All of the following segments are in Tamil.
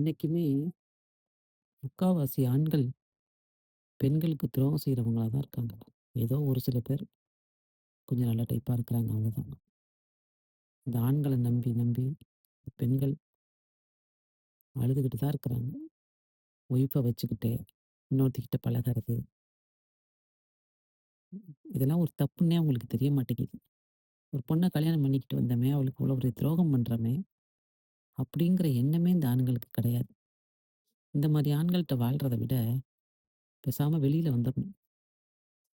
இன்னைக்குமே முக்காவாசி ஆண்கள் பெண்களுக்கு துரோகம் செய்றவங்களா தான் இருக்காங்க. ஏதோ ஒரு சில பேர் கொஞ்சம் நல்ல டைப்பா இருக்கிறாங்க அவ்வளோதான். இந்த ஆண்கள நம்பி, நம்பி பெண்கள் அழுதுகிட்டு தான் இருக்கிறாங்க. ஒய்ஃப வச்சுக்கிட்டு இன்னொருத்திகிட்ட பழகுறது, இதெல்லாம் ஒரு தப்புன்னே அவங்களுக்கு தெரிய மாட்டேங்குது. ஒரு பொண்ண கல்யாணம் பண்ணிக்கிட்டு வந்தோமே, அவளுக்கு இவ்வளோ பெரிய துரோகம் பண்றோமே, அப்படிங்கிற எண்ணமே இந்த ஆண்களுக்கு கிடையாது. இந்த மாரி ஆண்கள்ட்ட வாழ்றத விட, பேசாம வெளியில வந்துரணும்.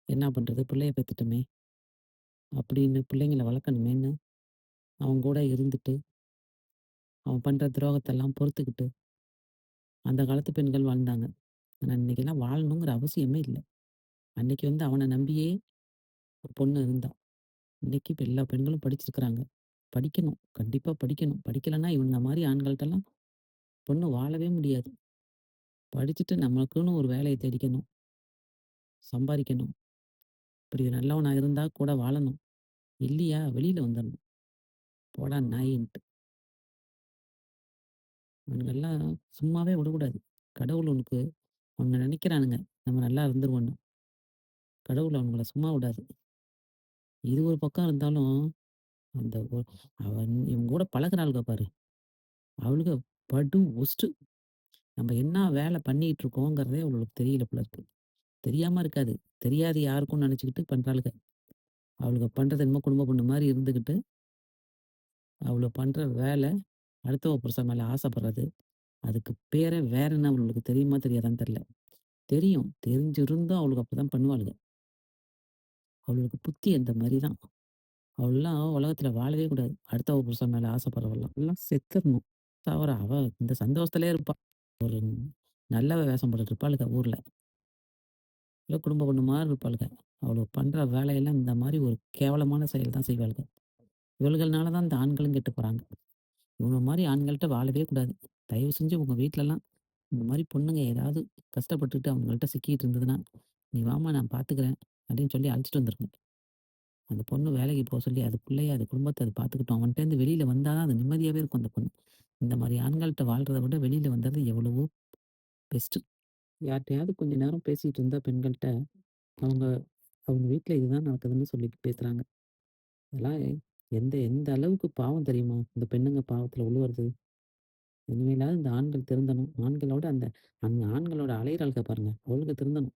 என்ன பண்றது? பிள்ளைய பெத்துட்டோமே அப்படின்னு பிள்ளைங்கள வளர்க்கணுமேன்னு அவங்க கூட இருந்துட்டு, அவன் பண்ற துரோகத்தெல்லாம் பொறுத்துக்கிட்டு, அந்த காலத்து பெண்கள் வாழ்ந்தாங்க. ஆனா இன்னைக்கெல்லாம் வாழணுங்கிற அவசியமே இல்ல. அன்னைக்கு வந்து அவன நம்பியே ஒரு பொண்ணு இருந்தா. இன்னைக்கு இப்ப எல்லா பெண்களும் படிச்சிருக்கிறாங்க. படிக்கணும். கண்டிப்பா படிக்கணும். படிக்கலன்னா இவனுங்க மாரி ஆண்கள்ட்டலாம் பொண்ணு வாழவே முடியாது. படிச்சுட்டு நமக்குன்னு ஒரு வேலைய தேடிக்கணும். சம்பாரிக்கணும். இப்படி நல்லவனா இருந்தா கூட வாழணும். இல்லையா வெளியில வந்துரணும். போடா நாயின்ட்டு. இவனுங்கெல்லாம் சும்மாவே விடக்கூடாது. கடவுள் உனக்கு அவனுங்க நெனைக்கிறானுங்க. நம்ம நல்லா இருந்துருவோம்ன்னு. கடவுள் அவனுங்கள சும்மா விடாது. இது ஒரு பக்கம் இருந்தாலும், அந்த அவன் இவங்க கூட பழகுறாளுக பாரு! அவளுக படு ஒஸ்ட்டு. நம்ம என்ன வேலை பண்ணிட்டு இருக்கோங்கிறதே அவளுக்கு தெரியல போல இருக்கு. தெரியாம இருக்காது. தெரியாது யாருக்கும்னு நெனச்சுக்கிட்டு பண்றாளுக. அவளுக பண்றது என்னமோ குடும்ப பொண்ணு மாரி இருந்துகிட்டு, அவளுக பண்ற வேலை அடுத்தவ புருஷன் மேல ஆசைப்படுறது. அதுக்கு பேரே வேற என்ன அவளுக்கு தெரியுமா தெரியாதான்னு தெரியல. தெரியும். தெரிஞ்சிருந்தும் அவளுக அப்படிதான் பண்ணுவாளுக. அவளுக்கு புத்தி அந்த மாரி தான். அவள்லாம் உலகத்துல வாழவே கூடாது. அடுத்தவ புருஷன் மேல ஆசைப்படுறவள்லாம். எல்லாம் செத்துறணும். சாவறா! அவ இந்த சந்தோஷத்திலேயே இருப்பா. ஒரு நல்லவ வேஷம் போட்டுட்டு இருப்பாளுக ஊர்ல. இல்ல குடும்ப பொண்ணு மாரி இருப்பாளுக. அவளுக பண்ற வேலையெல்லாம் இந்த மாரி ஒரு கேவலமான செயல் தான் செய்வாளுக. இவளுகள்னால தான் இந்த ஆண்களும் கெட்டு போறாங்க. இவங்க மாரி ஆண்கள்ட்ட வாழவே கூடாது. தயவு செஞ்சு உங்க வீட்லலாம் இந்த மாரி பொண்ணுங்க ஏதாவது கஷ்டப்பட்டுட்டு அவங்கள்ட்ட சிக்கிட்டு இருந்ததுன்னா, "நீ வாம்மா நான் பார்த்துக்கிறேன்" அப்படின்னு சொல்லி அழைச்சிட்டு வந்துருங்க. அந்த பொண்ணு வேலைக்கு போ சொல்லி அது பிள்ளைய, அது குடும்பத்த அது பார்த்துக்கட்டும். அவன்ட்டேருந்து வெளியில வந்தா தான் அது நிம்மதியாவே இருக்கும் அந்த பொண்ணு. இந்த மாரி ஆண்கள்ட்ட வாழ்றத விட வெளியில வந்தது எவ்வளவோ பெஸ்ட்டு. யார்ட்டயாவது கொஞ்ச நேரம் பேசிட்டு இருந்தா பெண்கள்ட்ட, அவங்க அவங்க வீட்ல இதுதான் நடக்குதுன்னு சொல்லி பேசுறாங்க. அதெல்லாம் எந்த எந்த அளவுக்கு பாவம் தெரியுமா? இந்த பெண்ணுங்க பாவத்துல உழுவுறது. இனிமேலாவது இந்த ஆண்கள் திருந்தணும். ஆண்களோட அந்த அந்த ஆண்களோட அலையிறாளுக பாருங்க. அவளுக திருந்தணும்.